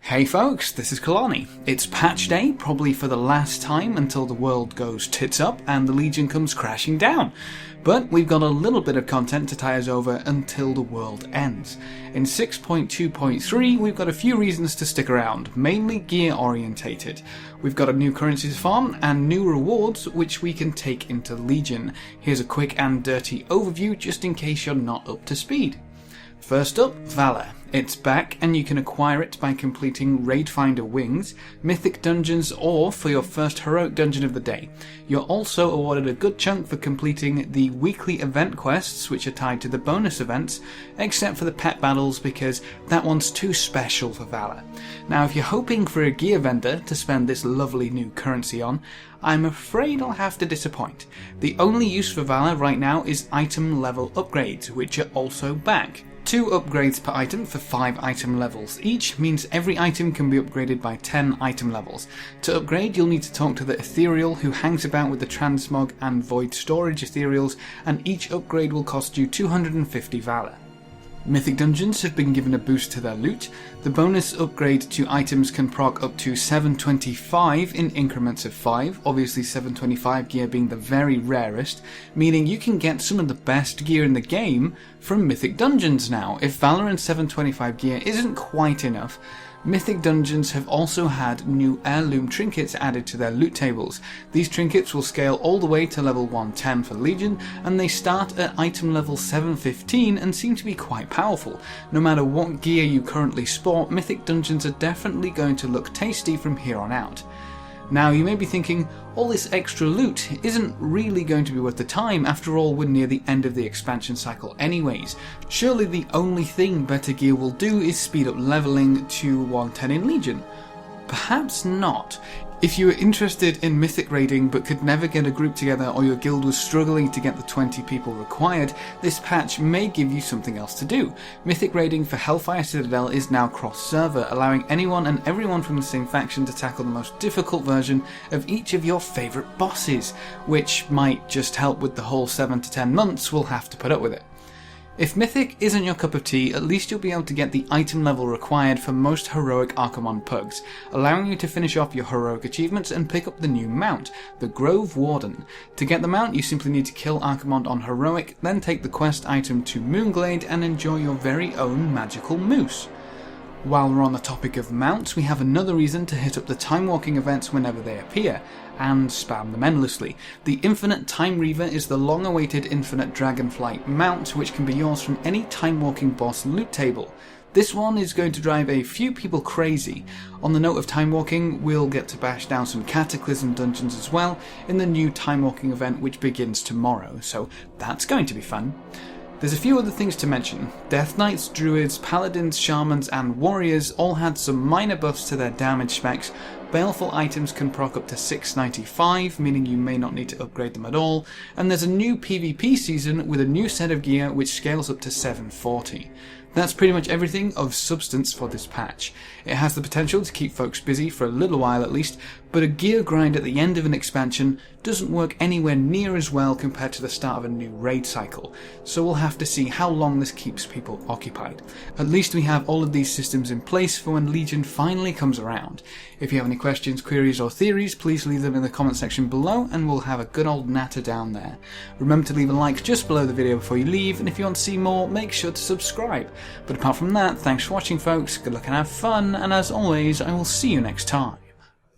Hey folks, this is Kalani. It's patch day, probably for the last time until the world goes tits up and the Legion comes crashing down. But we've got a little bit of content to tie us over until the world ends. In 6.2.3 we've got a few reasons to stick around, mainly gear orientated. We've got a new currencies farm and new rewards which we can take into Legion. Here's a quick and dirty overview just in case you're not up to speed. First up, Valor. It's back and you can acquire it by completing Raid Finder Wings, Mythic Dungeons or for your first Heroic Dungeon of the day. You're also awarded a good chunk for completing the weekly event quests which are tied to the bonus events, except for the pet battles because that one's too special for Valor. Now if you're hoping for a gear vendor to spend this lovely new currency on, I'm afraid I'll have to disappoint. The only use for Valor right now is item level upgrades, which are also back. 2 upgrades per item for 5 item levels each means every item can be upgraded by 10 item levels. To upgrade you'll need to talk to the Ethereal who hangs about with the Transmog and Void Storage Ethereals, and each upgrade will cost you 250 Valor. Mythic Dungeons have been given a boost to their loot. The bonus upgrade to items can proc up to 725 in increments of 5, obviously 725 gear being the very rarest, meaning you can get some of the best gear in the game from Mythic Dungeons now. If Valor and 725 gear isn't quite enough, Mythic Dungeons have also had new heirloom trinkets added to their loot tables. These trinkets will scale all the way to level 110 for Legion, and they start at item level 715 and seem to be quite powerful. No matter what gear you currently sport, Mythic Dungeons are definitely going to look tasty from here on out. Now you may be thinking, all this extra loot isn't really going to be worth the time, after all we're near the end of the expansion cycle anyways. Surely the only thing better gear will do is speed up leveling to 110 in Legion. Perhaps not. If you were interested in Mythic raiding but could never get a group together, or your guild was struggling to get the 20 people required, this patch may give you something else to do. Mythic raiding for Hellfire Citadel is now cross-server, allowing anyone and everyone from the same faction to tackle the most difficult version of each of your favourite bosses, which might just help with the whole 7 to 10 months we'll have to put up with it. If Mythic isn't your cup of tea, at least you'll be able to get the item level required for most Heroic Archimon pugs, allowing you to finish off your Heroic achievements and pick up the new mount, the Grove Warden. To get the mount you simply need to kill Archimon on Heroic, then take the quest item to Moonglade and enjoy your very own magical moose. While we're on the topic of mounts, we have another reason to hit up the timewalking events whenever they appear, and spam them endlessly. The Infinite Time Reaver is the long-awaited Infinite Dragonflight mount, which can be yours from any timewalking boss loot table. This one is going to drive a few people crazy. On the note of timewalking, we'll get to bash down some Cataclysm dungeons as well in the new timewalking event which begins tomorrow, so that's going to be fun. There's a few other things to mention. Death Knights, Druids, Paladins, Shamans and Warriors all had some minor buffs to their damage specs. Baleful items can proc up to 695, meaning you may not need to upgrade them at all, and there's a new PvP season with a new set of gear which scales up to 740. That's pretty much everything of substance for this patch. It has the potential to keep folks busy for a little while at least, but a gear grind at the end of an expansion doesn't work anywhere near as well compared to the start of a new raid cycle, so we'll have to see how long this keeps people occupied. At least we have all of these systems in place for when Legion finally comes around. If you have any questions, queries or theories, please leave them in the comment section below and we'll have a good old natter down there. Remember to leave a like just below the video before you leave, and if you want to see more, make sure to subscribe. But apart from that, thanks for watching folks, good luck and have fun, and as always, I will see you next time.